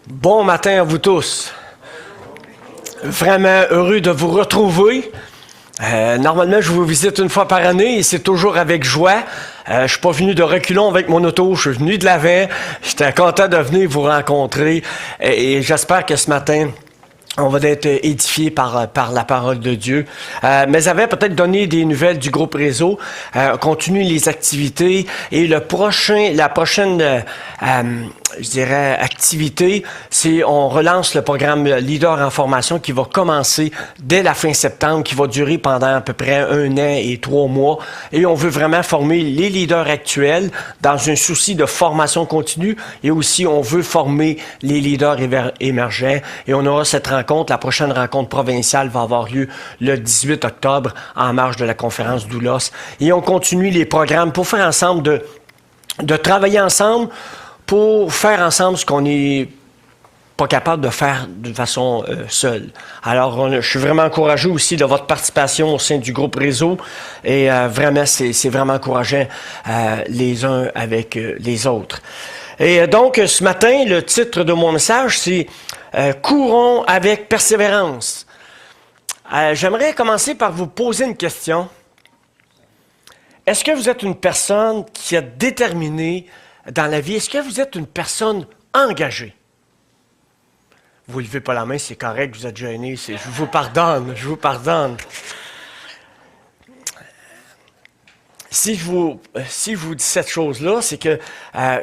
Bon matin à vous tous. Vraiment heureux de vous retrouver. Normalement, je vous visite une fois par année et c'est toujours avec joie. Je suis pas venu de reculons avec mon auto, je suis venu de l'avant. J'étais content de venir vous rencontrer et j'espère que ce matin, on va être édifié par la parole de Dieu. Mais j'avais peut-être donné des nouvelles du groupe Réseau. On continue les activités et la prochaine, je dirais, activité, c'est on relance le programme Leader en formation qui va commencer dès la fin septembre, qui va durer pendant à peu près 1 an et 3 mois. Et on veut vraiment former les leaders actuels dans un souci de formation continue et aussi on veut former les leaders émergents. Et on aura cette rencontre, la prochaine rencontre provinciale va avoir lieu le 18 octobre en marge de la conférence d'Oulos. Et on continue les programmes pour faire ensemble de travailler ensemble pour faire ensemble ce qu'on n'est pas capable de faire de façon seule. Alors, je suis vraiment encouragé aussi de votre participation au sein du groupe Réseau et vraiment, c'est vraiment encourageant les uns avec les autres. Et donc, ce matin, le titre de mon message, c'est « Courons avec persévérance ». J'aimerais commencer par vous poser une question. Est-ce que vous êtes une personne qui est déterminée dans la vie? Est-ce que vous êtes une personne engagée? Vous ne levez pas la main, c'est correct, vous êtes gêné, je vous pardonne, je vous pardonne. Si je vous dis cette chose-là, c'est que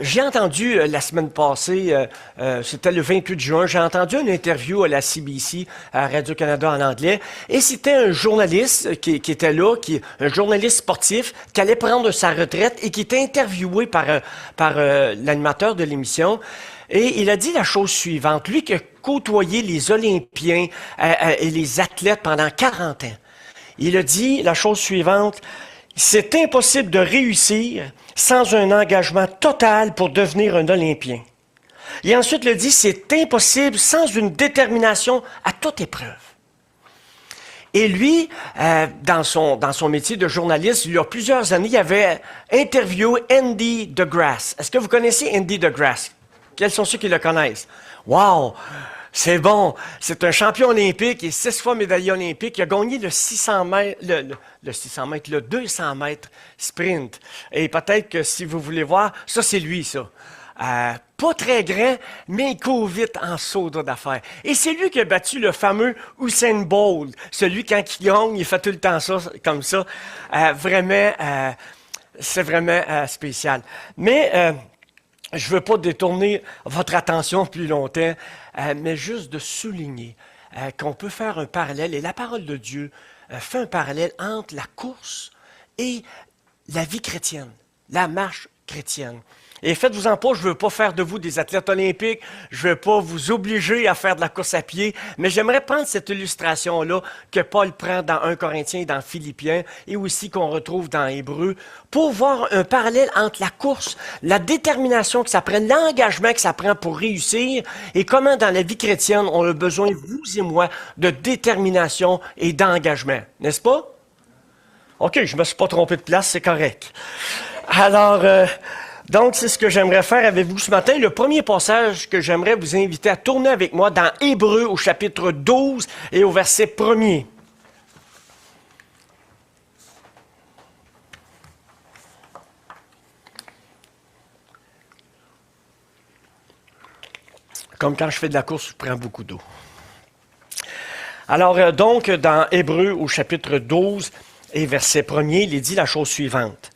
j'ai entendu la semaine passée, c'était le 28 juin, j'ai entendu une interview à la CBC, à Radio-Canada en anglais, et c'était un journaliste qui était là, un journaliste sportif, qui allait prendre sa retraite et qui était interviewé par l'animateur de l'émission. Et il a dit la chose suivante, lui qui a côtoyé les Olympiens et les athlètes pendant 40 ans. Il a dit la chose suivante, c'est impossible de réussir sans un engagement total pour devenir un Olympien. Et ensuite, il a dit, c'est impossible sans une détermination à toute épreuve. Et lui, dans son métier de journaliste, il y a plusieurs années, il avait interviewé Andy DeGrasse. Est-ce que vous connaissez Andy DeGrasse? Quels sont ceux qui le connaissent? Wow! C'est bon. C'est un champion olympique et 6 fois médaillé olympique. Il a gagné le 600 mètres, le 200 mètres sprint. Et peut-être que si vous voulez voir, ça, c'est lui, ça. Pas très grand, mais il court vite en saut d'affaires. Et c'est lui qui a battu le fameux Usain Bolt. Celui, quand il gagne, il fait tout le temps ça, comme ça. C'est vraiment spécial. Mais je ne veux pas détourner votre attention plus longtemps, mais juste de souligner qu'on peut faire un parallèle, et la parole de Dieu fait un parallèle entre la course et la vie chrétienne, la marche chrétienne. Et faites-vous-en pas, je ne veux pas faire de vous des athlètes olympiques, je ne veux pas vous obliger à faire de la course à pied, mais j'aimerais prendre cette illustration-là que Paul prend dans 1 Corinthiens et dans Philippiens, et aussi qu'on retrouve dans Hébreux, pour voir un parallèle entre la course, la détermination que ça prend, l'engagement que ça prend pour réussir, et comment dans la vie chrétienne, on a besoin, vous et moi, de détermination et d'engagement. N'est-ce pas? OK, je ne me suis pas trompé de place, c'est correct. Alors, donc, c'est ce que j'aimerais faire avec vous ce matin. Le premier passage que j'aimerais vous inviter à tourner avec moi dans Hébreux au chapitre 12 et au verset 1er. Comme quand je fais de la course, je prends beaucoup d'eau. Alors, donc, dans Hébreux au chapitre 12 et verset 1er, il est dit la chose suivante.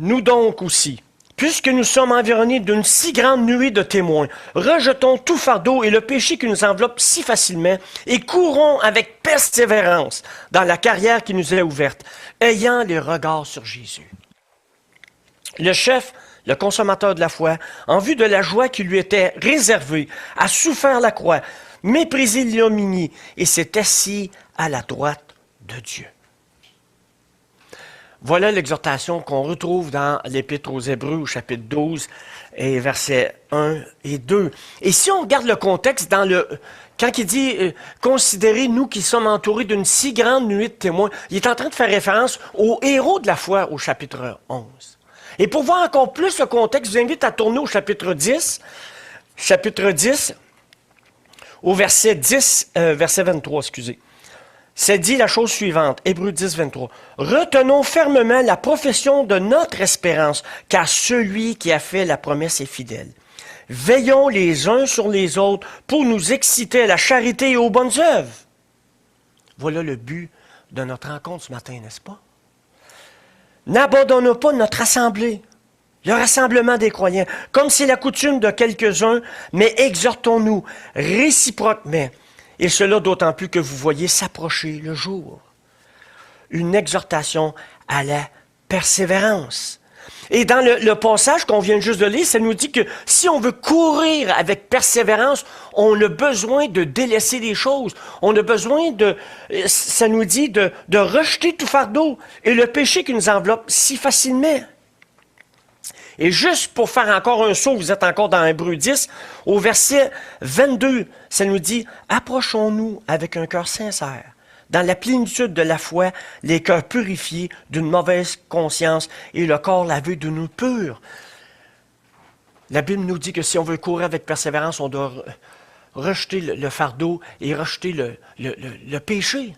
Nous donc aussi, puisque nous sommes environnés d'une si grande nuée de témoins, rejetons tout fardeau et le péché qui nous enveloppe si facilement et courons avec persévérance dans la carrière qui nous est ouverte, ayant les regards sur Jésus. Le chef, le consommateur de la foi, en vue de la joie qui lui était réservée, a souffert la croix, méprisé l'ignominie et s'est assis à la droite de Dieu. Voilà l'exhortation qu'on retrouve dans l'Épître aux Hébreux au chapitre 12 et versets 1 et 2. Et si on regarde le contexte, quand il dit « Considérez nous qui sommes entourés d'une si grande nuée de témoins », il est en train de faire référence aux héros de la foi au chapitre 11. Et pour voir encore plus le contexte, je vous invite à tourner au chapitre 10, au verset 10, verset 23, excusez. C'est dit la chose suivante, Hébreux 10, 23. « Retenons fermement la profession de notre espérance, car celui qui a fait la promesse est fidèle. Veillons les uns sur les autres pour nous exciter à la charité et aux bonnes œuvres. » Voilà le but de notre rencontre ce matin, n'est-ce pas? N'abandonnons pas notre assemblée, le rassemblement des croyants, comme c'est la coutume de quelques-uns, mais exhortons-nous réciproquement, et cela d'autant plus que vous voyez s'approcher le jour. Une exhortation à la persévérance. Et dans le passage qu'on vient juste de lire, ça nous dit que si on veut courir avec persévérance, on a besoin de délaisser les choses. On a besoin ça nous dit de rejeter tout fardeau et le péché qui nous enveloppe si facilement. Et juste pour faire encore un saut, vous êtes encore dans Hébreux 10, au verset 22, ça nous dit « Approchons-nous avec un cœur sincère, dans la plénitude de la foi, les cœurs purifiés d'une mauvaise conscience et le corps lavé d'une eau pure. » La Bible nous dit que si on veut courir avec persévérance, on doit rejeter le fardeau et rejeter le péché.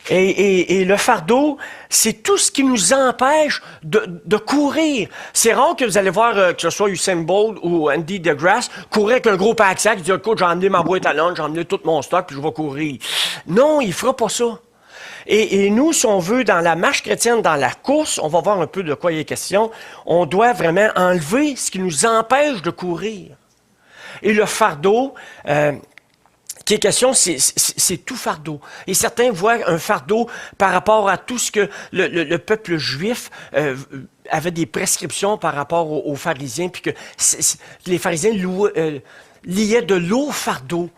Et le fardeau, c'est tout ce qui nous empêche de courir. C'est rare que vous allez voir, que ce soit Usain Bolt ou Andy DeGrasse, courir avec un gros pack-sac, dire, écoute, j'ai emmené ma boîte à lunch, j'ai emmené tout mon stock, puis je vais courir. Non, il ne fera pas ça. Et nous, si on veut, dans la marche chrétienne, dans la course, on va voir un peu de quoi il est question, on doit vraiment enlever ce qui nous empêche de courir. Et le fardeau... qui est question, c'est tout fardeau. Et certains voient un fardeau par rapport à tout ce que le peuple juif avait des prescriptions par rapport aux pharisiens, puis que les pharisiens liaient de lourds fardeaux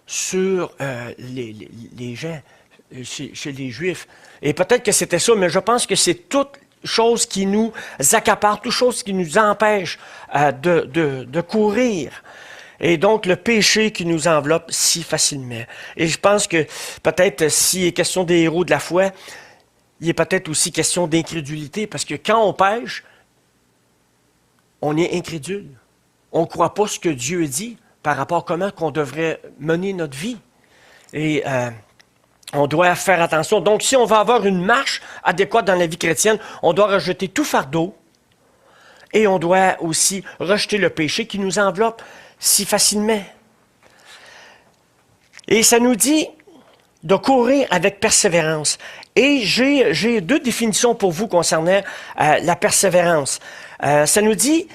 sur les gens, chez les juifs. Et peut-être que c'était ça, mais je pense que c'est toute chose qui nous accapare, toute chose qui nous empêche de courir. Et donc, le péché qui nous enveloppe si facilement. Et je pense que peut-être s'il est question des héros de la foi, il est peut-être aussi question d'incrédulité, parce que quand on pêche, on est incrédule. On ne croit pas ce que Dieu dit par rapport à comment qu'on devrait mener notre vie. Et on doit faire attention. Donc, si on veut avoir une marche adéquate dans la vie chrétienne, on doit rejeter tout fardeau et on doit aussi rejeter le péché qui nous enveloppe si facilement. Et ça nous dit de courir avec persévérance. Et j'ai deux définitions pour vous concernant la persévérance. Ça nous dit,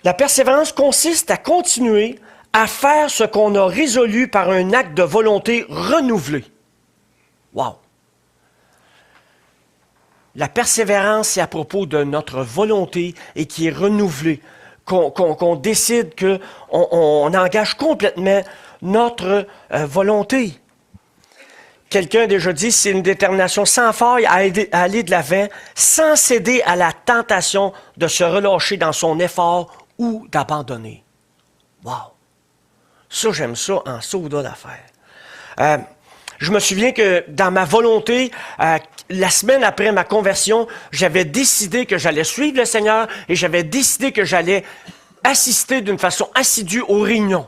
la persévérance consiste à continuer à faire ce qu'on a résolu par un acte de volonté renouvelé. Wow! La persévérance, c'est à propos de notre volonté et qui est renouvelée. Qu'on décide qu'on engage complètement notre volonté. Quelqu'un a déjà dit, c'est une détermination sans faille à aller de l'avant, sans céder à la tentation de se relâcher dans son effort ou d'abandonner. Wow! Ça, j'aime ça en soda d'affaires. Je me souviens que dans ma volonté, la semaine après ma conversion, j'avais décidé que j'allais suivre le Seigneur et j'avais décidé que j'allais assister d'une façon assidue aux réunions.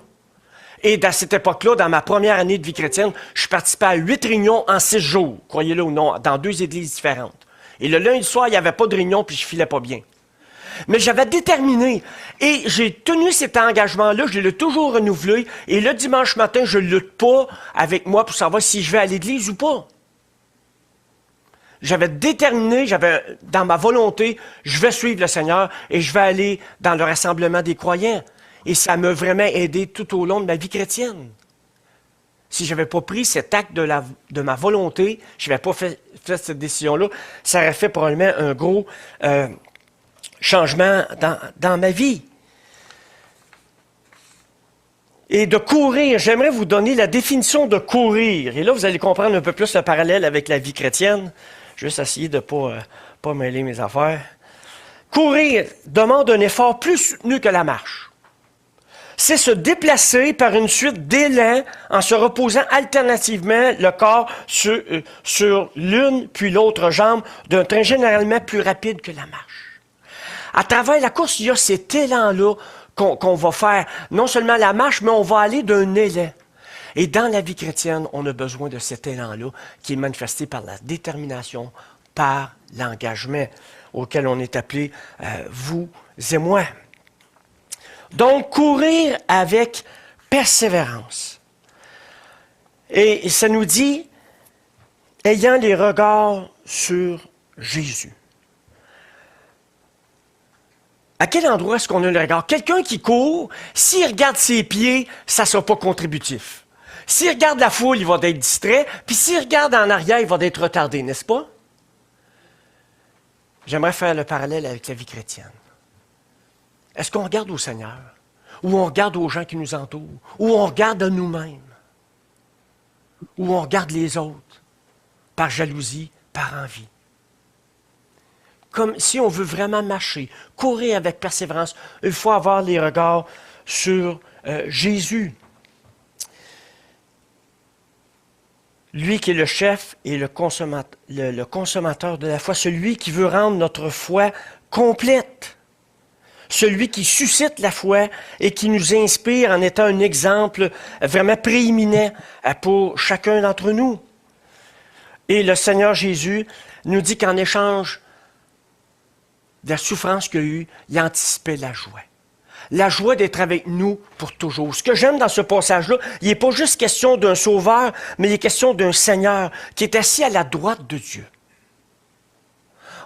Et dans cette époque-là, dans ma première année de vie chrétienne, je participais à 8 réunions en 6 jours, croyez-le ou non, dans 2 églises différentes. Et le lundi soir, il n'y avait pas de réunion, puis je filais pas bien. Mais j'avais déterminé, et j'ai tenu cet engagement-là, je l'ai toujours renouvelé, et le dimanche matin, je ne lutte pas avec moi pour savoir si je vais à l'église ou pas. J'avais déterminé, dans ma volonté, je vais suivre le Seigneur, et je vais aller dans le rassemblement des croyants. Et ça m'a vraiment aidé tout au long de ma vie chrétienne. Si je n'avais pas pris cet acte de ma volonté, je n'avais pas fait cette décision-là, ça aurait fait probablement un gros changement dans ma vie. Et de courir, j'aimerais vous donner la définition de courir. Et là, vous allez comprendre un peu plus le parallèle avec la vie chrétienne. Juste essayer de ne pas mêler mes affaires. Courir demande un effort plus soutenu que la marche. C'est se déplacer par une suite d'élans en se reposant alternativement le corps sur l'une puis l'autre jambe d'un train généralement plus rapide que la marche. À travers la course, il y a cet élan-là qu'on va faire. Non seulement la marche, mais on va aller d'un élan. Et dans la vie chrétienne, on a besoin de cet élan-là qui est manifesté par la détermination, par l'engagement auquel on est appelé, vous et moi. Donc, courir avec persévérance. Et ça nous dit, ayant les regards sur Jésus. À quel endroit est-ce qu'on a le regard? Quelqu'un qui court, s'il regarde ses pieds, ça ne sera pas contributif. S'il regarde la foule, il va être distrait, puis s'il regarde en arrière, il va être retardé, n'est-ce pas? J'aimerais faire le parallèle avec la vie chrétienne. Est-ce qu'on regarde au Seigneur? Ou on regarde aux gens qui nous entourent? Ou on regarde à nous-mêmes? Ou on regarde les autres? Par jalousie, par envie? Comme si on veut vraiment marcher, courir avec persévérance, il faut avoir les regards sur Jésus. Lui qui est le chef et le consommateur de la foi, celui qui veut rendre notre foi complète, celui qui suscite la foi et qui nous inspire en étant un exemple vraiment prééminent pour chacun d'entre nous. Et le Seigneur Jésus nous dit qu'en échange de la souffrance qu'il a eue, il anticipait la joie. La joie d'être avec nous pour toujours. Ce que j'aime dans ce passage-là, il n'est pas juste question d'un sauveur, mais il est question d'un Seigneur qui est assis à la droite de Dieu.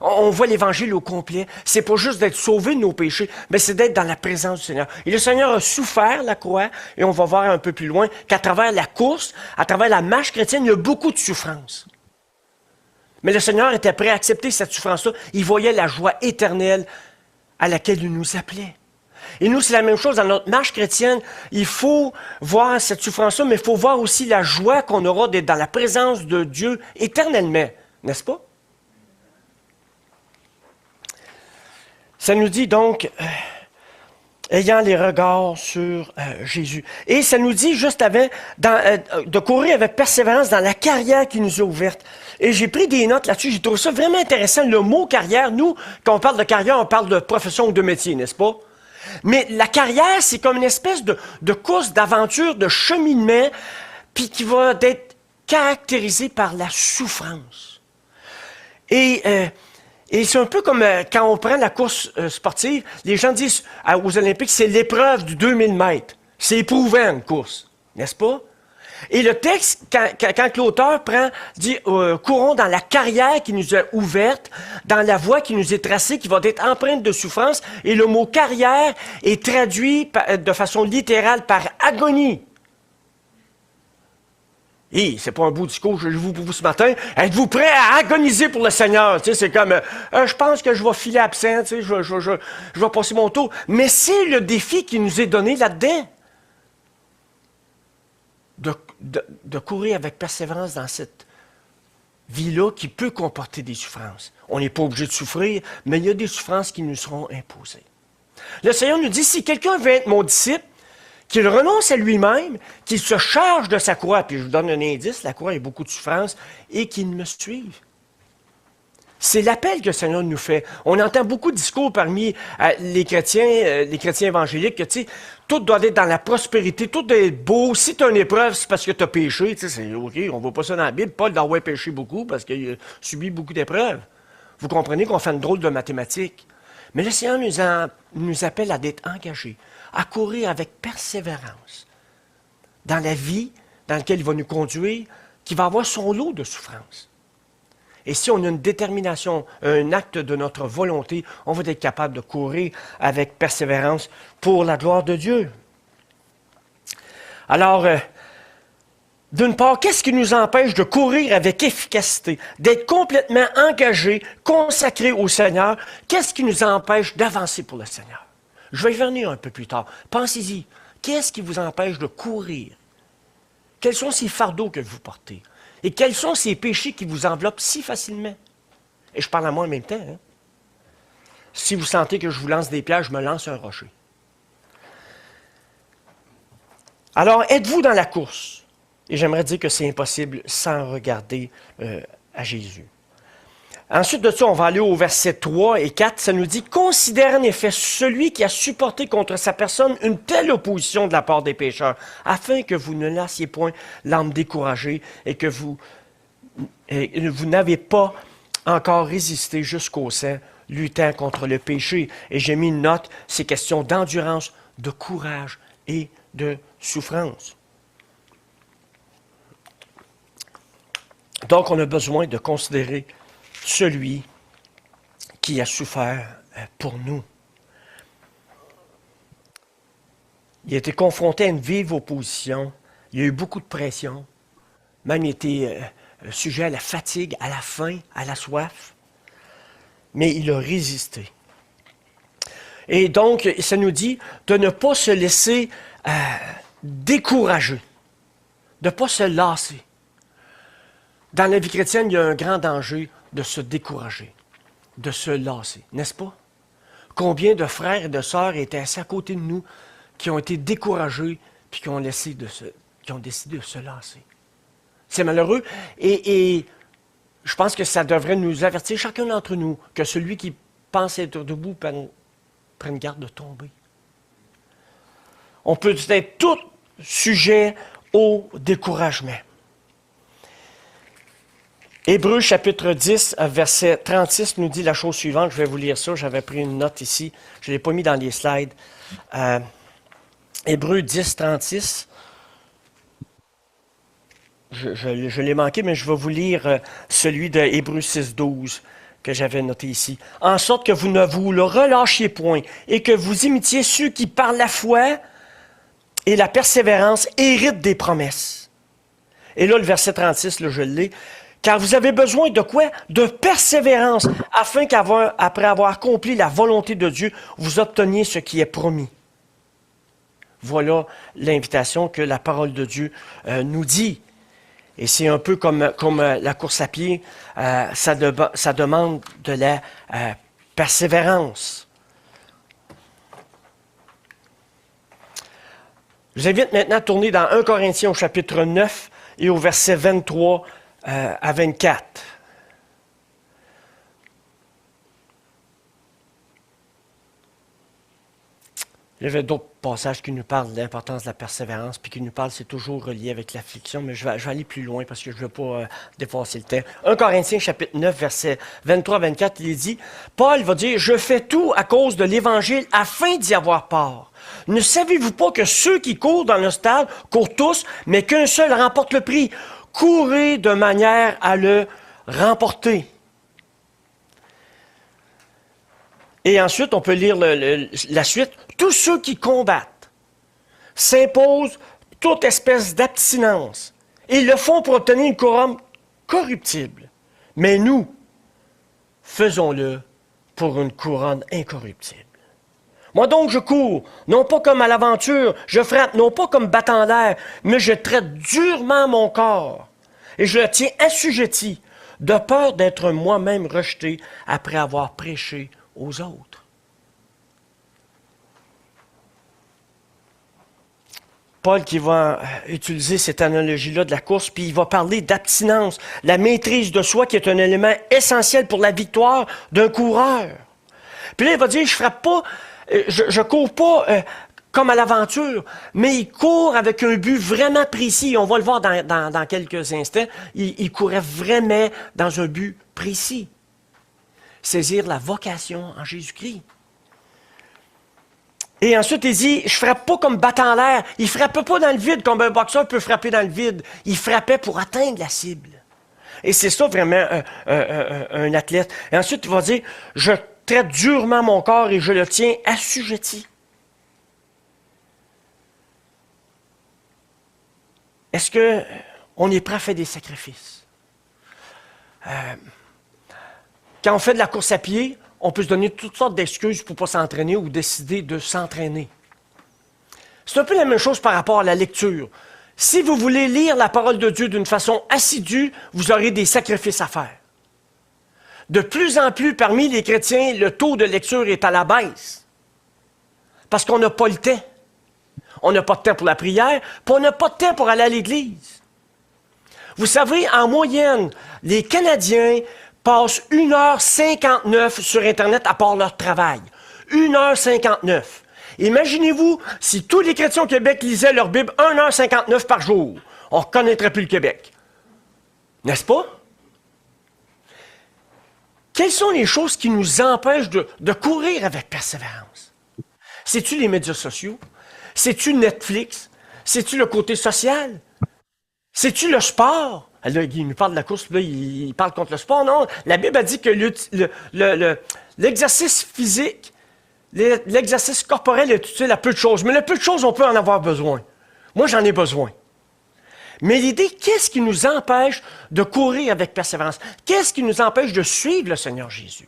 On voit l'Évangile au complet. C'est pas juste d'être sauvé de nos péchés, mais c'est d'être dans la présence du Seigneur. Et le Seigneur a souffert la croix, et on va voir un peu plus loin qu'à travers la course, à travers la marche chrétienne, il y a beaucoup de souffrance. Mais le Seigneur était prêt à accepter cette souffrance-là. Il voyait la joie éternelle à laquelle il nous appelait. Et nous, c'est la même chose dans notre marche chrétienne. Il faut voir cette souffrance-là, mais il faut voir aussi la joie qu'on aura d'être dans la présence de Dieu éternellement. N'est-ce pas? Ça nous dit donc, ayant les regards sur Jésus. Et ça nous dit juste avant de courir avec persévérance dans la carrière qui nous est ouverte. Et j'ai pris des notes là-dessus, j'ai trouvé ça vraiment intéressant. Le mot carrière, nous, quand on parle de carrière, on parle de profession ou de métier, n'est-ce pas? Mais la carrière, c'est comme une espèce de course, d'aventure, de cheminement, puis qui va être caractérisée par la souffrance. Et c'est un peu comme quand on prend la course sportive, les gens disent aux Olympiques, c'est l'épreuve du 2000 mètres. C'est éprouvant, une course, n'est-ce pas? Et le texte, quand l'auteur dit courons dans la carrière qui nous est ouverte, dans la voie qui nous est tracée, qui va être empreinte de souffrance, et le mot carrière est traduit de façon littérale par agonie. Et c'est pas un beau discours que je vous pour vous ce matin. Êtes-vous prêts à agoniser pour le Seigneur? Tu sais, c'est comme, je pense que je vais filer absent, tu sais, je vais passer mon tour. Mais c'est le défi qui nous est donné là-dedans. De courir avec persévérance dans cette vie-là qui peut comporter des souffrances. On n'est pas obligé de souffrir, mais il y a des souffrances qui nous seront imposées. Le Seigneur nous dit, si quelqu'un veut être mon disciple, qu'il renonce à lui-même, qu'il se charge de sa croix, puis je vous donne un indice, la croix a beaucoup de souffrance, et qu'il me suive. C'est l'appel que le Seigneur nous fait. On entend beaucoup de discours parmi les chrétiens évangéliques, que tu sais, tout doit être dans la prospérité, tout doit être beau. Si tu as une épreuve, c'est parce que tu as péché. Tu sais, c'est OK, on ne voit pas ça dans la Bible. Paul doit avoir péché beaucoup parce qu'il a subi beaucoup d'épreuves. Vous comprenez qu'on fait une drôle de mathématiques. Mais le Seigneur nous appelle à être engagés, à courir avec persévérance dans la vie dans laquelle il va nous conduire, qui va avoir son lot de souffrances. Et si on a une détermination, un acte de notre volonté, on va être capable de courir avec persévérance pour la gloire de Dieu. Alors, d'une part, qu'est-ce qui nous empêche de courir avec efficacité, d'être complètement engagés, consacrés au Seigneur? Qu'est-ce qui nous empêche d'avancer pour le Seigneur? Je vais y venir un peu plus tard. Pensez-y. Qu'est-ce qui vous empêche de courir? Quels sont ces fardeaux que vous portez? Et quels sont ces péchés qui vous enveloppent si facilement? Et je parle à moi en même temps. Hein? Si vous sentez que je vous lance des pierres, je me lance un rocher. Alors, êtes-vous dans la course? Et j'aimerais dire que c'est impossible sans regarder à Jésus. Ensuite de ça, on va aller au verset 3 et 4. Ça nous dit, « Considère en effet celui qui a supporté contre sa personne une telle opposition de la part des pécheurs, afin que vous ne lassiez point l'âme découragée et que vous n'avez pas encore résisté jusqu'au sang, luttant contre le péché. » Et j'ai mis une note, c'est question d'endurance, de courage et de souffrance. Donc, on a besoin de considérer celui qui a souffert pour nous. Il a été confronté à une vive opposition. Il y a eu beaucoup de pression. Même il était sujet à la fatigue, à la faim, à la soif. Mais il a résisté. Et donc, ça nous dit de ne pas se laisser décourager, de ne pas se lasser. Dans la vie chrétienne, il y a un grand danger de se décourager, de se lasser, n'est-ce pas? Combien de frères et de sœurs étaient assis à côté de nous qui ont été découragés puis qui ont décidé de se lasser? C'est malheureux et je pense que ça devrait nous avertir, chacun d'entre nous, que celui qui pense être debout prenne garde de tomber. On peut être tout sujet au découragement. Hébreux chapitre 10, verset 36 nous dit la chose suivante. Je vais vous lire ça. J'avais pris une note ici. Je ne l'ai pas mis dans les slides. Hébreux 10, 36. Je l'ai manqué, mais je vais vous lire celui de Hébreux 6, 12 que j'avais noté ici. « En sorte que vous ne vous le relâchiez point et que vous imitiez ceux qui, par la foi et la persévérance, héritent des promesses. » Et là, le verset 36, là, je l'ai. Car vous avez besoin de quoi? De persévérance, afin qu'après avoir accompli la volonté de Dieu, vous obteniez ce qui est promis. Voilà l'invitation que la parole de Dieu nous dit. Et c'est un peu comme la course à pied, ça demande de la persévérance. Je vous invite maintenant à tourner dans 1 Corinthiens au chapitre 9 et au verset 23 à 24. Il y avait d'autres passages qui nous parlent de l'importance de la persévérance, puis qui nous parlent, c'est toujours relié avec l'affliction, mais je vais aller plus loin parce que je ne veux pas dépasser le temps. 1 Corinthiens chapitre 9, verset 23-24, il est dit, Paul va dire, « Je fais tout à cause de l'Évangile afin d'y avoir part. Ne savez-vous pas que ceux qui courent dans le stade courent tous, mais qu'un seul remporte le prix? Courez de manière à le remporter. » Et ensuite, on peut lire la suite. « Tous ceux qui combattent s'imposent toute espèce d'abstinence. Ils le font pour obtenir une couronne corruptible. Mais nous, faisons-le pour une couronne incorruptible. Moi donc, je cours, non pas comme à l'aventure, je frappe, non pas comme battant l'air, mais je traite durement mon corps, et je le tiens assujetti, de peur d'être moi-même rejeté après avoir prêché aux autres. » Paul qui va utiliser cette analogie-là de la course, puis il va parler d'abstinence, la maîtrise de soi qui est un élément essentiel pour la victoire d'un coureur. Puis là, il va dire, je frappe pas, je cours pas comme à l'aventure, mais il court avec un but vraiment précis. On va le voir dans quelques instants. Il courait vraiment dans un but précis. Saisir la vocation en Jésus-Christ. Et ensuite, il dit, je frappe pas comme battant l'air. Il frappait pas dans le vide comme un boxeur peut frapper dans le vide. Il frappait pour atteindre la cible. Et c'est ça vraiment un athlète. Et ensuite, il va dire, je traite durement mon corps et je le tiens assujetti. Est-ce qu'on est prêt à faire des sacrifices? Quand on fait de la course à pied, on peut se donner toutes sortes d'excuses pour ne pas s'entraîner ou décider de s'entraîner. C'est un peu la même chose par rapport à la lecture. Si vous voulez lire la parole de Dieu d'une façon assidue, vous aurez des sacrifices à faire. De plus en plus, parmi les chrétiens, le taux de lecture est à la baisse. Parce qu'on n'a pas le temps. On n'a pas de temps pour la prière, puis on n'a pas de temps pour aller à l'église. Vous savez, en moyenne, les Canadiens passent 1h59 sur Internet à part leur travail. 1h59. Imaginez-vous si tous les chrétiens au Québec lisaient leur Bible 1h59 par jour. On ne reconnaîtrait plus le Québec. N'est-ce pas? Quelles sont les choses qui nous empêchent de courir avec persévérance? C'est-tu les médias sociaux? C'est-tu Netflix? C'est-tu le côté social? C'est-tu le sport? Là, il nous parle de la course, là, il parle contre le sport. Non, la Bible a dit que l'exercice physique, l'exercice corporel est utile à peu de choses. Mais le peu de choses, on peut en avoir besoin. Moi, j'en ai besoin. Mais l'idée, qu'est-ce qui nous empêche de courir avec persévérance? Qu'est-ce qui nous empêche de suivre le Seigneur Jésus?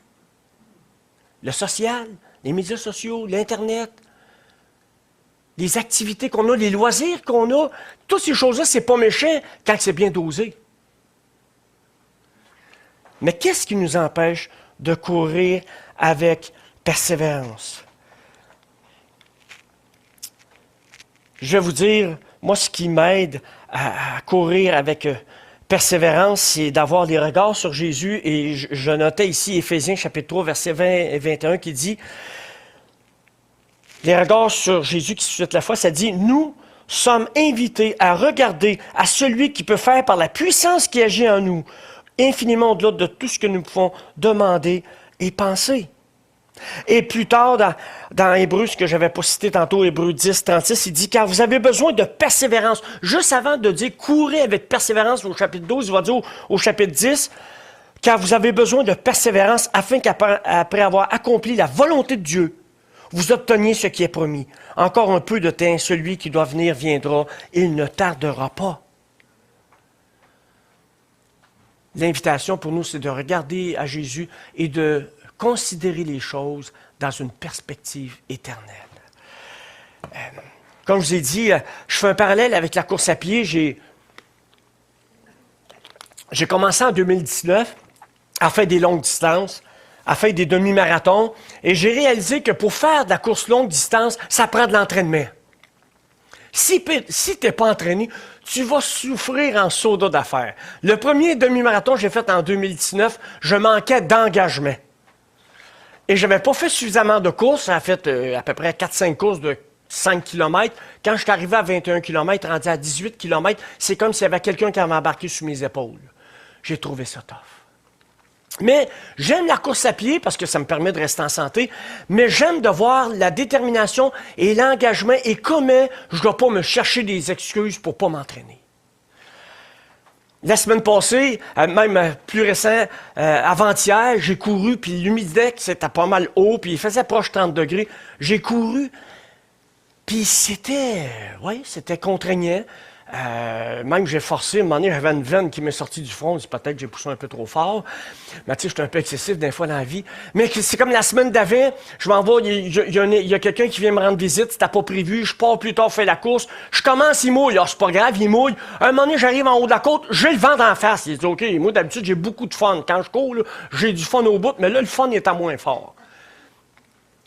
Le social, les médias sociaux, l'Internet, les activités qu'on a, les loisirs qu'on a, toutes ces choses-là, c'est pas méchant quand c'est bien dosé. Mais qu'est-ce qui nous empêche de courir avec persévérance? Je vais vous dire, moi, ce qui m'aide à courir avec persévérance, c'est d'avoir les regards sur Jésus. Et je notais ici Éphésiens chapitre 3, versets 20 et 21 qui dit, les regards sur Jésus qui suscite la foi, ça dit, nous sommes invités à regarder à celui qui peut faire par la puissance qui agit en nous, infiniment au-delà de tout ce que nous pouvons demander et penser. Et plus tard, dans Hébreux, ce que je n'avais pas cité tantôt, Hébreux 10, 36, il dit « Car vous avez besoin de persévérance. » Juste avant de dire « Courez avec persévérance » au chapitre 12, il va dire au chapitre 10 « Car vous avez besoin de persévérance afin qu'après avoir accompli la volonté de Dieu, vous obteniez ce qui est promis. Encore un peu de temps, celui qui doit venir viendra, et il ne tardera pas. » L'invitation pour nous, c'est de regarder à Jésus et de considérer les choses dans une perspective éternelle. Comme je vous ai dit, je fais un parallèle avec la course à pied. J'ai commencé en 2019 à faire des longues distances, à faire des demi-marathons, et j'ai réalisé que pour faire de la course longue distance, ça prend de l'entraînement. Si tu n'es pas entraîné, tu vas souffrir en soda d'affaires. Le premier demi-marathon que j'ai fait en 2019, je manquais d'engagement. Et je n'avais pas fait suffisamment de courses. Ça a fait à peu près 4-5 courses de 5 km. Quand je suis arrivé à 21 km, rendu à 18 km, c'est comme s'il y avait quelqu'un qui avait embarqué sous mes épaules. J'ai trouvé ça tough. Mais j'aime la course à pied parce que ça me permet de rester en santé, mais j'aime de voir la détermination et l'engagement et comment je ne dois pas me chercher des excuses pour ne pas m'entraîner. La semaine passée, même plus récent, avant-hier, j'ai couru, puis l'humidité, c'était pas mal haut, puis il faisait proche 30 degrés. J'ai couru, puis c'était contraignant. Même j'ai forcé, à un moment donné, j'avais une veine qui m'est sortie du front, peut-être que j'ai poussé un peu trop fort. Mais tu sais, j'étais un peu excessif des fois dans la vie. Mais c'est comme la semaine d'avant, je m'en vais, il y a quelqu'un qui vient me rendre visite, c'était pas prévu, je pars plus tard, je fais la course, je commence, il mouille, alors c'est pas grave, il mouille. À un moment donné, j'arrive en haut de la côte, j'ai le vent d'en face. Il dit, OK, moi d'habitude, j'ai beaucoup de fun. Quand je cours, là, j'ai du fun au bout, mais là, le fun est à moins fort.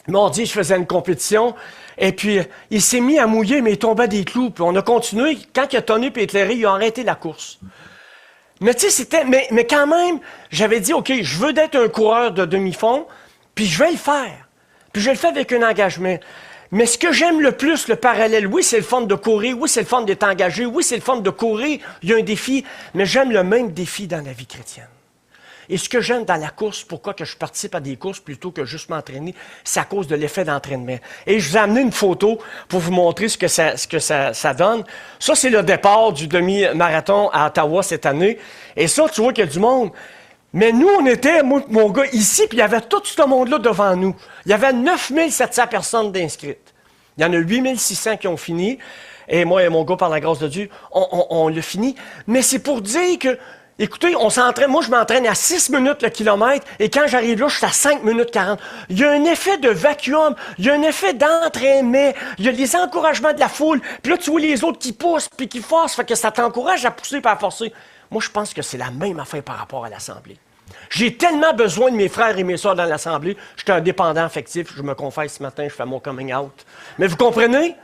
Mardi, je faisais une compétition, et puis il s'est mis à mouiller, mais il tombait des clous. Puis on a continué. Quand il a tonné et éclairé, il a arrêté la course. Mais tu sais, mais quand même, j'avais dit, OK, je veux être un coureur de demi-fond, puis je vais le faire. Puis je le fais avec un engagement. Mais ce que j'aime le plus, le parallèle, oui, c'est le fun de courir, oui, c'est le fun d'être engagé, oui, c'est le fun de courir, il y a un défi, mais j'aime le même défi dans la vie chrétienne. Et ce que j'aime dans la course, pourquoi que je participe à des courses plutôt que juste m'entraîner, c'est à cause de l'effet d'entraînement. Et je vous ai amené une photo pour vous montrer ce que ça donne. Ça, c'est le départ du demi-marathon à Ottawa cette année. Et ça, tu vois qu'il y a du monde. Mais nous, on était, moi, mon gars, ici, puis il y avait tout ce monde-là devant nous. Il y avait 9700 personnes d'inscrites. Il y en a 8600 qui ont fini. Et moi et mon gars, par la grâce de Dieu, on l'a fini. Mais c'est pour dire que écoutez, on s'entraîne. Moi, je m'entraîne à 6 minutes le kilomètre et quand j'arrive là, je suis à 5 minutes 40. Il y a un effet de vacuum, il y a un effet d'entraînement, il y a les encouragements de la foule. Puis là, tu vois les autres qui poussent puis qui forcent, fait que ça t'encourage à pousser et à forcer. Moi, je pense que c'est la même affaire par rapport à l'Assemblée. J'ai tellement besoin de mes frères et mes soeurs dans l'Assemblée. Je suis un dépendant affectif. Je me confesse ce matin, je fais mon coming out. Mais vous comprenez?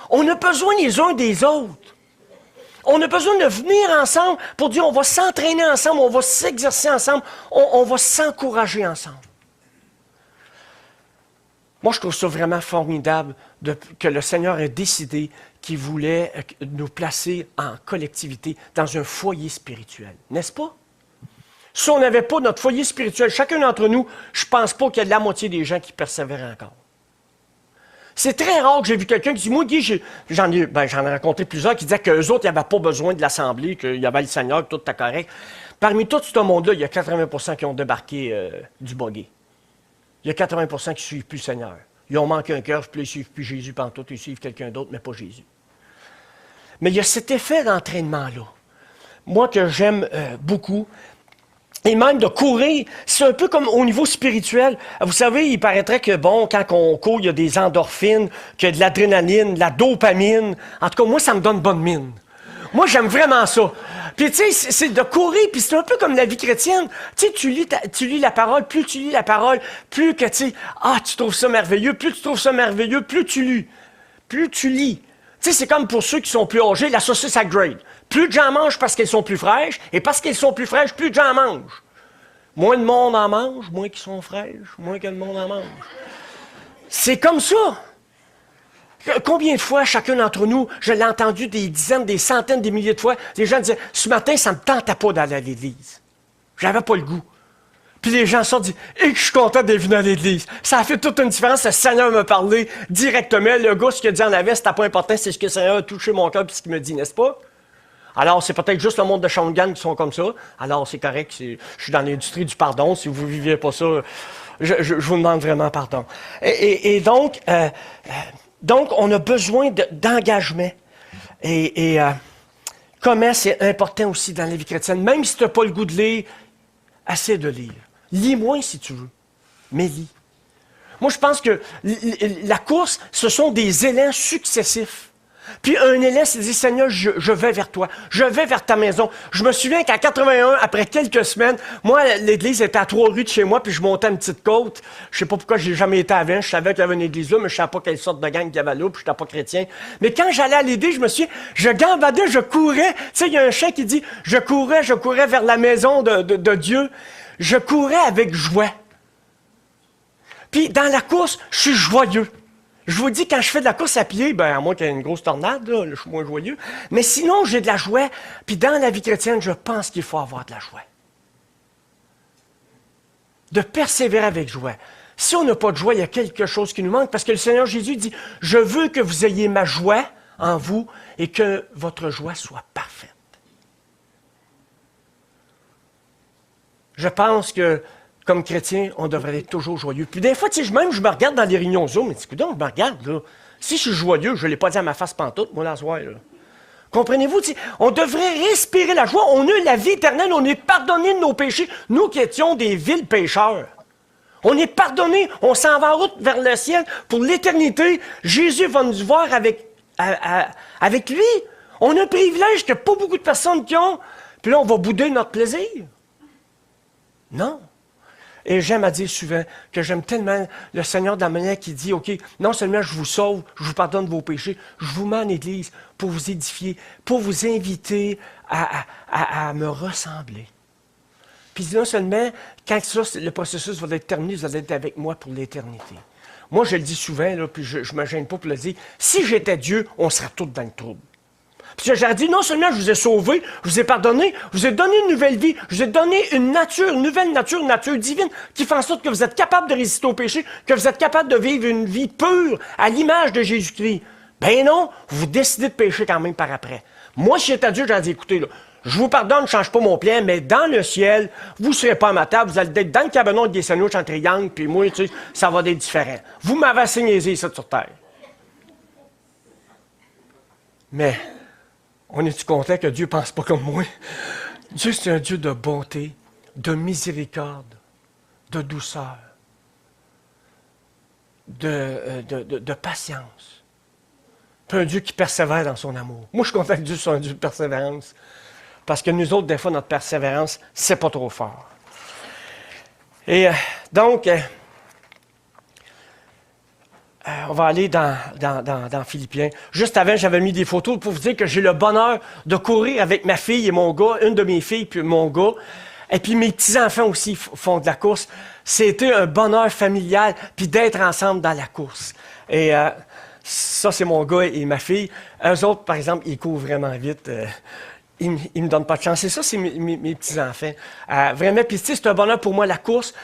On a besoin les uns des autres. On a besoin de venir ensemble pour dire on va s'entraîner ensemble, on va s'exercer ensemble, on va s'encourager ensemble. Moi, je trouve ça vraiment formidable que le Seigneur ait décidé qu'il voulait nous placer en collectivité dans un foyer spirituel. N'est-ce pas? Si on n'avait pas notre foyer spirituel, chacun d'entre nous, je ne pense pas qu'il y a la moitié des gens qui persévèrent encore. C'est très rare que j'ai vu quelqu'un qui dit, moi, Guy, j'en ai rencontré plusieurs qui disaient qu'eux autres, ils n'avaient pas besoin de l'Assemblée, qu'il y avait le Seigneur, que tout était correct. Parmi tout ce monde-là, il y a 80% qui ont débarqué du buggy. Il y a 80% qui ne suivent plus le Seigneur. Ils ont manqué un cœur, puis ils ne suivent plus Jésus pantoute, ils suivent quelqu'un d'autre, mais pas Jésus. Mais il y a cet effet d'entraînement-là. Moi, que j'aime beaucoup, et même de courir, c'est un peu comme au niveau spirituel. Vous savez, il paraîtrait que, bon, quand on court, il y a des endorphines, qu'il y a de l'adrénaline, de la dopamine. En tout cas, moi, ça me donne bonne mine. Moi, j'aime vraiment ça. Puis, tu sais, c'est de courir, puis c'est un peu comme la vie chrétienne. Tu sais, tu lis la parole, plus tu lis la parole, plus que, tu sais, tu trouves ça merveilleux, plus tu trouves ça merveilleux, plus tu lis. Plus tu lis. Tu sais, c'est comme pour ceux qui sont plus âgés, la saucisse à grade. Plus de gens mangent parce qu'elles sont plus fraîches, et parce qu'elles sont plus fraîches, plus de gens mangent. Moins de monde en mange, moins qu'ils sont fraîches, moins que le monde en mange. C'est comme ça. Combien de fois, chacun d'entre nous, je l'ai entendu des dizaines, des centaines, des milliers de fois, des gens disaient, ce matin, ça ne me tentait pas d'aller à l'église. J'avais pas le goût. Puis les gens sortent et disent, et que je suis content d'être venu à l'église. Ça a fait toute une différence. Le Seigneur me parlait directement. Le gars, ce qu'il a dit en avait, c'était pas important, c'est ce que le Seigneur a touché mon cœur et ce qu'il me dit, n'est-ce pas? Alors, c'est peut-être juste le monde de Shawinigan qui sont comme ça. Alors, c'est correct. Je suis dans l'industrie du pardon. Si vous ne viviez pas ça, je vous demande vraiment pardon. Et donc, on a besoin d'engagement. Et comment c'est important aussi dans la vie chrétienne. Même si tu n'as pas le goût de lire, essaie de lire. Lis moins si tu veux, mais lis. Moi, je pense que la course, ce sont des élans successifs. Puis un élan s'est dit, Seigneur, je vais vers toi, je vais vers ta maison. Je me souviens qu'en 81, après quelques semaines, moi, l'église était à 3 rues de chez moi, puis je montais une petite côte. Je sais pas pourquoi j'ai jamais été avant. Je savais qu'il y avait une église là, mais je savais pas quelle sorte de gang qu'il y avait là, puis je n'étais pas chrétien. Mais quand j'allais à l'église, je me souviens, je gambadais, je courais. Tu sais, il y a un chant qui dit, je courais vers la maison de Dieu. Je courais avec joie. Puis dans la course, je suis joyeux. Je vous dis, quand je fais de la course à pied, à moins qu'il y ait une grosse tornade, là, je suis moins joyeux. Mais sinon, j'ai de la joie. Puis dans la vie chrétienne, je pense qu'il faut avoir de la joie. De persévérer avec joie. Si on n'a pas de joie, il y a quelque chose qui nous manque. Parce que le Seigneur Jésus dit, je veux que vous ayez ma joie en vous et que votre joie soit parfaite. Je pense que comme chrétien, on devrait être toujours joyeux. Puis des fois, tu sais, même je me regarde dans les réunions Zoom, mais écoute, je me regarde, là. Si je suis joyeux, je ne l'ai pas dit à ma face pantoute, moi, la soirée, là. Comprenez-vous? Tu sais, on devrait respirer la joie. On a la vie éternelle, on est pardonné de nos péchés. Nous qui étions des vils pécheurs. On est pardonné, on s'en va en route vers le ciel pour l'éternité. Jésus va nous voir avec lui. On a un privilège que pas beaucoup de personnes qui ont. Puis là, on va bouder notre plaisir. Non. Et j'aime à dire souvent que j'aime tellement le Seigneur de la manière qu'il dit, OK, non seulement je vous sauve, je vous pardonne vos péchés, je vous mets en Église pour vous édifier, pour vous inviter à me ressembler. Puis non seulement, quand ça, le processus va être terminé, vous allez être avec moi pour l'éternité. Moi, je le dis souvent, là, puis je ne me gêne pas pour le dire, si j'étais Dieu, on serait tous dans le trouble. Puis j'ai dit, non seulement je vous ai sauvé, je vous ai pardonné, je vous ai donné une nouvelle vie, je vous ai donné une nouvelle nature, une nature divine, qui fait en sorte que vous êtes capable de résister au péché, que vous êtes capable de vivre une vie pure à l'image de Jésus-Christ. Ben non, vous décidez de pécher quand même par après. Moi, si j'étais Dieu, j'aurais dit, écoutez, là, je vous pardonne, je ne change pas mon plan, mais dans le ciel, vous ne serez pas à ma table, vous allez être dans le cabanon avec des sandwichs en triangle, puis moi, tu sais, ça va être différent. Vous m'avez assigné ça sur terre. Mais on est-tu content que Dieu ne pense pas comme moi? Dieu, c'est un Dieu de bonté, de miséricorde, de douceur, de patience. Puis un Dieu qui persévère dans son amour. Moi, je suis content que Dieu soit un Dieu de persévérance. Parce que nous autres, des fois, notre persévérance, c'est pas trop fort. Et donc, On va aller dans Philippiens. Juste avant, j'avais mis des photos pour vous dire que j'ai le bonheur de courir avec ma fille et mon gars, une de mes filles puis mon gars. Et puis mes petits-enfants aussi font de la course. C'était un bonheur familial, puis d'être ensemble dans la course. Et ça, c'est mon gars et ma fille. Eux autres, par exemple, ils courent vraiment vite. Ils ne me donnent pas de chance. Et ça, c'est mes petits-enfants. Vraiment, puis tu sais, c'est un bonheur pour moi, la course.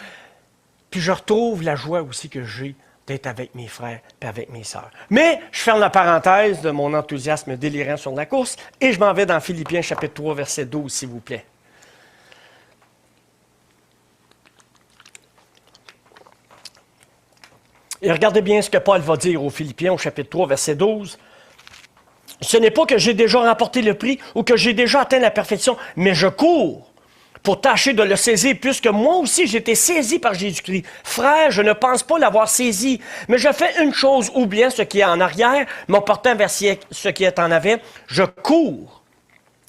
Puis je retrouve la joie aussi que j'ai d'être avec mes frères et avec mes sœurs. Mais je ferme la parenthèse de mon enthousiasme délirant sur la course et je m'en vais dans Philippiens chapitre 3, verset 12, s'il vous plaît. Et regardez bien ce que Paul va dire aux Philippiens au chapitre 3, verset 12. « Ce n'est pas que j'ai déjà remporté le prix ou que j'ai déjà atteint la perfection, mais je cours pour tâcher de le saisir, puisque moi aussi j'ai été saisi par Jésus-Christ. Frère, je ne pense pas l'avoir saisi, mais je fais une chose, oubliant ce qui est en arrière, m'emportant vers ce qui est en avant. Je cours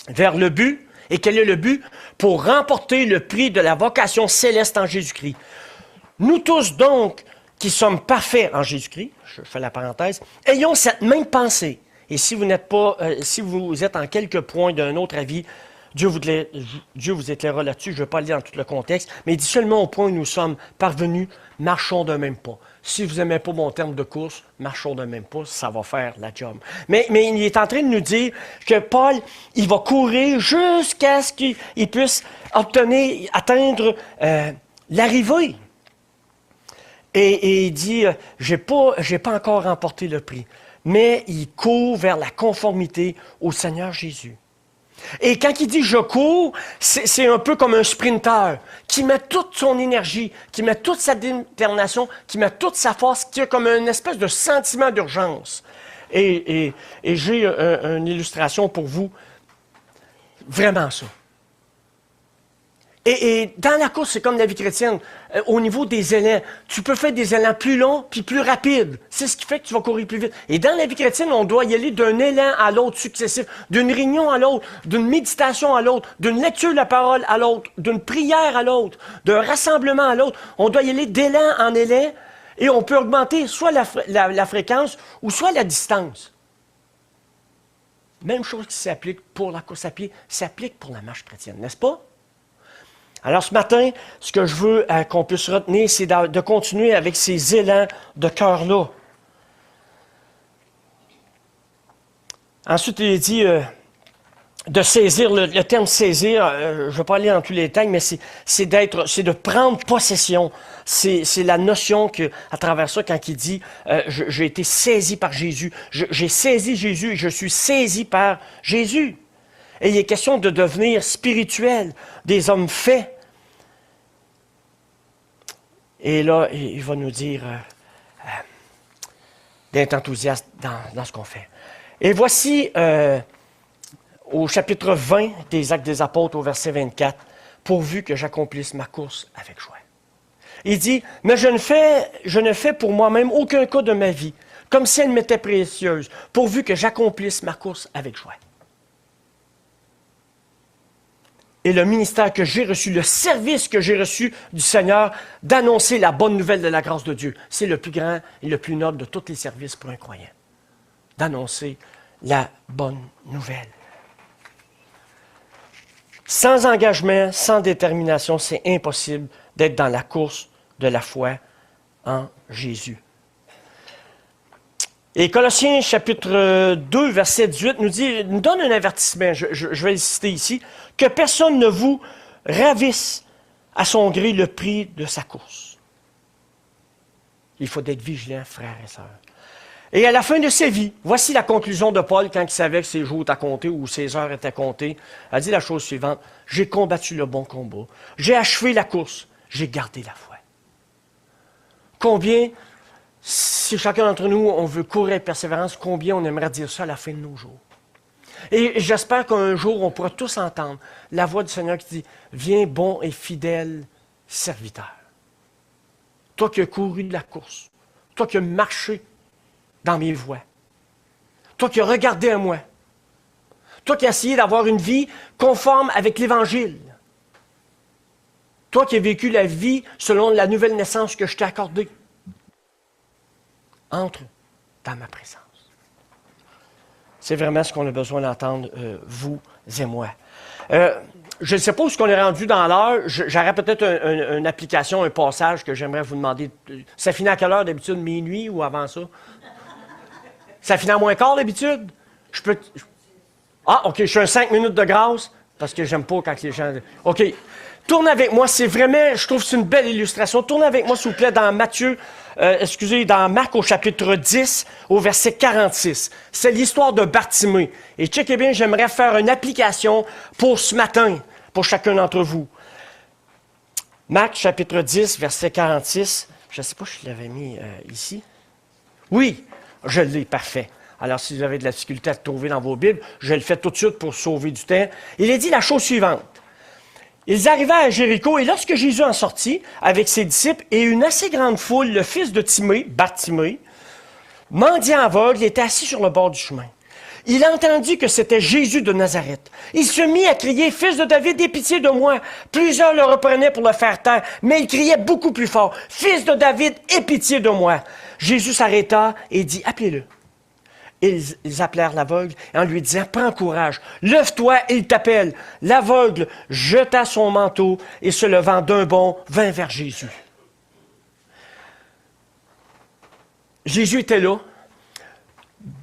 vers le but. Et quel est le but? Pour remporter le prix de la vocation céleste en Jésus-Christ. Nous tous donc, qui sommes parfaits en Jésus-Christ, je fais la parenthèse, ayons cette même pensée. Et si vous n'êtes pas, si vous êtes en quelques points d'un autre avis, Dieu vous éclairera là-dessus. Je ne vais pas lire dans tout le contexte, mais il dit seulement au point où nous sommes parvenus, marchons d'un même pas. Si vous n'aimez pas mon terme de course, marchons d'un même pas, ça va faire la job. Mais il est en train de nous dire que Paul, il va courir jusqu'à ce qu'il puisse atteindre l'arrivée. Et il dit, j'ai pas encore remporté le prix, mais il court vers la conformité au Seigneur Jésus. Et quand il dit « je cours », c'est un peu comme un sprinter qui met toute son énergie, qui met toute sa détermination, qui met toute sa force, qui a comme une espèce de sentiment d'urgence. Et j'ai une illustration pour vous, vraiment ça. Et dans la course, c'est comme la vie chrétienne. Au niveau des élans, tu peux faire des élans plus longs puis plus rapides. C'est ce qui fait que tu vas courir plus vite. Et dans la vie chrétienne, on doit y aller d'un élan à l'autre successif, d'une réunion à l'autre, d'une méditation à l'autre, d'une lecture de la parole à l'autre, d'une prière à l'autre, d'un rassemblement à l'autre. On doit y aller d'élan en élan et on peut augmenter soit la fréquence ou soit la distance. Même chose qui s'applique pour la course à pied, s'applique pour la marche chrétienne, n'est-ce pas? Alors ce matin, ce que je veux qu'on puisse retenir, c'est de continuer avec ces élans de cœur-là. Ensuite, il est dit de saisir, le terme saisir, je ne vais pas aller dans tous les détails, mais c'est de prendre possession. C'est la notion qu'à travers ça, quand il dit j'ai été saisi par Jésus, j'ai saisi Jésus et je suis saisi par Jésus. Et il est question de devenir spirituel, des hommes faits. Et là, il va nous dire d'être enthousiaste dans ce qu'on fait. Et voici, au chapitre 20 des Actes des Apôtres, au verset 24, « Pourvu que j'accomplisse ma course avec joie. » Il dit, « Mais je ne fais pour moi-même aucun cas de ma vie, comme si elle m'était précieuse, pourvu que j'accomplisse ma course avec joie. » Et le ministère que j'ai reçu, le service que j'ai reçu du Seigneur, d'annoncer la bonne nouvelle de la grâce de Dieu. C'est le plus grand et le plus noble de tous les services pour un croyant. D'annoncer la bonne nouvelle. Sans engagement, sans détermination, c'est impossible d'être dans la course de la foi en Jésus. Et Colossiens chapitre 2, verset 18 nous donne un avertissement, je vais le citer ici, que personne ne vous ravisse à son gré le prix de sa course. Il faut être vigilant, frères et sœurs. Et à la fin de sa vie, voici la conclusion de Paul quand il savait que ses jours étaient comptés ou ses heures étaient comptées. Il a dit la chose suivante, « J'ai combattu le bon combat, j'ai achevé la course, j'ai gardé la foi. » Combien, si chacun d'entre nous, on veut courir avec persévérance, combien on aimerait dire ça à la fin de nos jours? Et j'espère qu'un jour, on pourra tous entendre la voix du Seigneur qui dit, « Viens bon et fidèle serviteur. » Toi qui as couru de la course, toi qui as marché dans mes voies, toi qui as regardé à moi, toi qui as essayé d'avoir une vie conforme avec l'Évangile, toi qui as vécu la vie selon la nouvelle naissance que je t'ai accordée. entre dans ma présence. C'est vraiment ce qu'on a besoin d'entendre, vous et moi. Je ne sais pas où est-ce qu'on est rendu dans l'heure. J'aurais peut-être une application, un passage que j'aimerais vous demander. Ça finit à quelle heure d'habitude? Minuit ou avant ça? Ça finit à moins quart d'habitude? Ah, OK, je suis un 5 minutes de grâce, parce que j'aime pas quand les gens... OK, tourne avec moi, c'est vraiment, je trouve que c'est une belle illustration. Tourne avec moi, s'il vous plaît, dans dans Marc au chapitre 10, au verset 46. C'est l'histoire de Bartimée. Et checkez bien, j'aimerais faire une application pour ce matin, pour chacun d'entre vous. Marc chapitre 10, verset 46. Je ne sais pas si je l'avais mis ici. Oui, je l'ai, parfait. Alors, si vous avez de la difficulté à le trouver dans vos Bibles, je le fais tout de suite pour sauver du temps. Il est dit la chose suivante. Ils arrivaient à Jéricho, et lorsque Jésus en sortit, avec ses disciples et une assez grande foule, le fils de Timée, Bartimée, mendiant aveugle, était assis sur le bord du chemin. Il entendit que c'était Jésus de Nazareth. Il se mit à crier, « Fils de David, aie pitié de moi! » Plusieurs le reprenaient pour le faire taire, mais il criait beaucoup plus fort, « Fils de David, aie pitié de moi! » Jésus s'arrêta et dit, « Appelez-le. » Ils appelèrent l'aveugle en lui disant, « Prends courage, lève-toi, il t'appelle. » L'aveugle jeta son manteau et se levant d'un bond, vint vers Jésus. Jésus était là.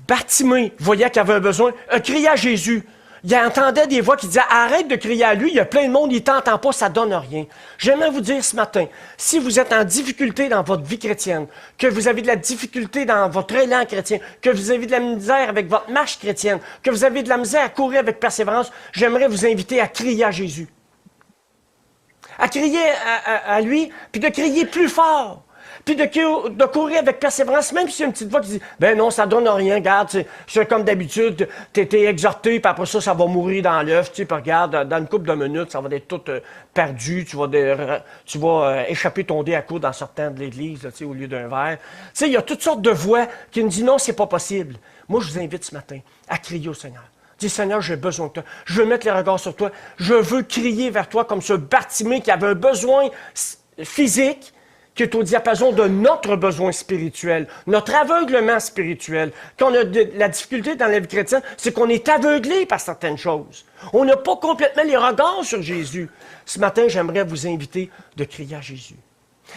Bartimée voyait qu'il avait un besoin, criait à Jésus. Il entendait des voix qui disaient, « Arrête de crier à lui, il y a plein de monde, il ne t'entend pas, ça ne donne rien. » J'aimerais vous dire ce matin, si vous êtes en difficulté dans votre vie chrétienne, que vous avez de la difficulté dans votre élan chrétien, que vous avez de la misère avec votre marche chrétienne, que vous avez de la misère à courir avec persévérance, j'aimerais vous inviter à crier à Jésus. À crier à lui, puis de crier plus fort. Puis de courir avec persévérance, même si c'est une petite voix qui dit « Ben non, ça donne rien, regarde, c'est comme d'habitude, tu été exhorté, puis après ça, ça va mourir dans l'œuf, puis regarde, dans une couple de minutes, ça va être tout perdu, tu vas échapper ton dé à coude en sortant de l'église, là, au lieu d'un verre. » Tu sais, il y a toutes sortes de voix qui nous disent « Non, c'est pas possible. » Moi, je vous invite ce matin à crier au Seigneur. Dis, Seigneur, j'ai besoin de toi. Je veux mettre les regards sur toi. Je veux crier vers toi comme ce Bartimée qui avait un besoin physique, qui est au diapason de notre besoin spirituel, notre aveuglement spirituel. Quand on a de la difficulté dans la vie chrétienne, c'est qu'on est aveuglé par certaines choses. On n'a pas complètement les regards sur Jésus. Ce matin, j'aimerais vous inviter de crier à Jésus.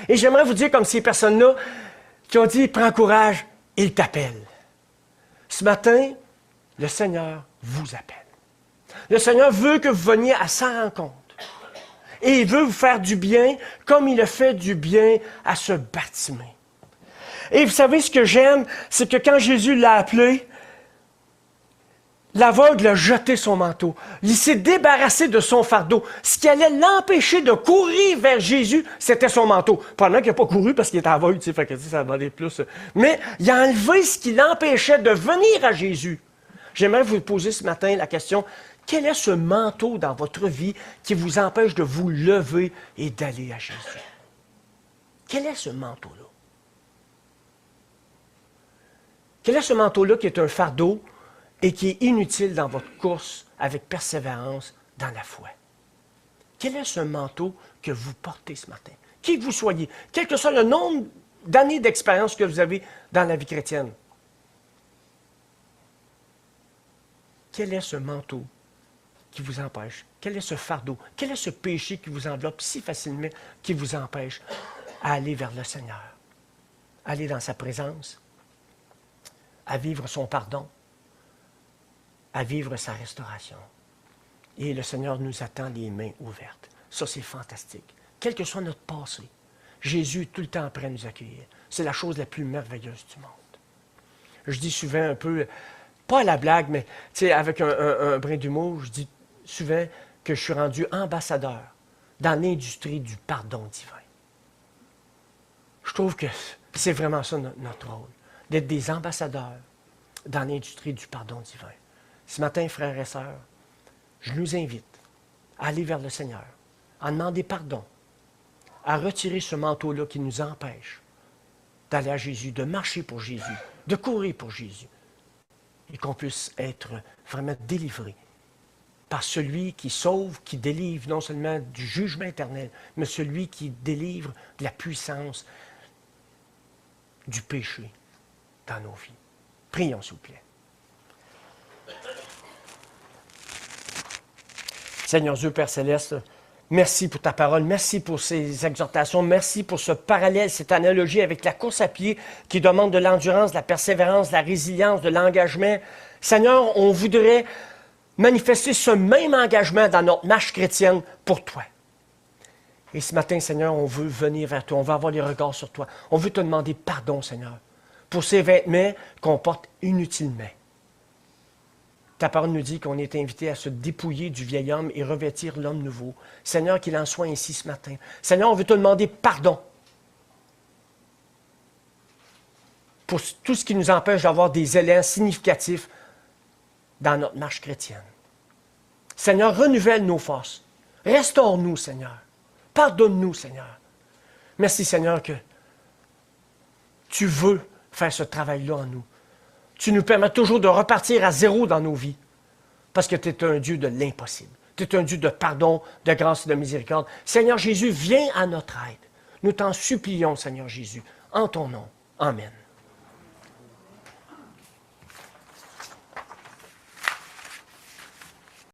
Et j'aimerais vous dire comme ces personnes-là qui ont dit, prends courage, il t'appelle. Ce matin, le Seigneur vous appelle. Le Seigneur veut que vous veniez à sa rencontre. Et il veut vous faire du bien comme il a fait du bien à ce Bartimée. Et vous savez ce que j'aime, c'est que quand Jésus l'a appelé, l'aveugle a jeté son manteau. Il s'est débarrassé de son fardeau. Ce qui allait l'empêcher de courir vers Jésus, c'était son manteau. Pendant qu'il n'a pas couru parce qu'il était aveugle, tu sais, fait que ça valait plus. Mais il a enlevé ce qui l'empêchait de venir à Jésus. J'aimerais vous poser ce matin la question, quel est ce manteau dans votre vie qui vous empêche de vous lever et d'aller à Jésus? Quel est ce manteau-là? Quel est ce manteau-là qui est un fardeau et qui est inutile dans votre course avec persévérance dans la foi? Quel est ce manteau que vous portez ce matin? Qui que vous soyez, quel que soit le nombre d'années d'expérience que vous avez dans la vie chrétienne. Quel est ce manteau qui vous empêche? Quel est ce fardeau? Quel est ce péché qui vous enveloppe si facilement, qui vous empêche à aller vers le Seigneur? Aller dans sa présence, à vivre son pardon, à vivre sa restauration. Et le Seigneur nous attend les mains ouvertes. Ça, c'est fantastique. Quel que soit notre passé, Jésus est tout le temps prêt à nous accueillir. C'est la chose la plus merveilleuse du monde. Je dis souvent un peu, pas à la blague, mais avec un brin d'humour, je dis souvent que je suis rendu ambassadeur dans l'industrie du pardon divin. Je trouve que c'est vraiment ça notre rôle, d'être des ambassadeurs dans l'industrie du pardon divin. Ce matin, frères et sœurs, je nous invite à aller vers le Seigneur, à demander pardon, à retirer ce manteau-là qui nous empêche d'aller à Jésus, de marcher pour Jésus, de courir pour Jésus, et qu'on puisse être vraiment délivré par celui qui sauve, qui délivre non seulement du jugement éternel, mais celui qui délivre de la puissance du péché dans nos vies. Prions, s'il vous plaît. Seigneur Dieu, Père Céleste, merci pour ta parole, merci pour ces exhortations, merci pour ce parallèle, cette analogie avec la course à pied qui demande de l'endurance, de la persévérance, de la résilience, de l'engagement. Seigneur, on voudrait manifester ce même engagement dans notre marche chrétienne pour toi. Et ce matin, Seigneur, on veut venir vers toi, on veut avoir les regards sur toi. On veut te demander pardon, Seigneur, pour ces vêtements qu'on porte inutilement. Ta parole nous dit qu'on est invité à se dépouiller du vieil homme et revêtir l'homme nouveau. Seigneur, qu'il en soit ainsi ce matin. Seigneur, on veut te demander pardon pour tout ce qui nous empêche d'avoir des élans significatifs dans notre marche chrétienne. Seigneur, renouvelle nos forces. Restaure-nous, Seigneur. Pardonne-nous, Seigneur. Merci, Seigneur, que tu veux faire ce travail-là en nous. Tu nous permets toujours de repartir à zéro dans nos vies, parce que tu es un Dieu de l'impossible. Tu es un Dieu de pardon, de grâce et de miséricorde. Seigneur Jésus, viens à notre aide. Nous t'en supplions, Seigneur Jésus, en ton nom. Amen.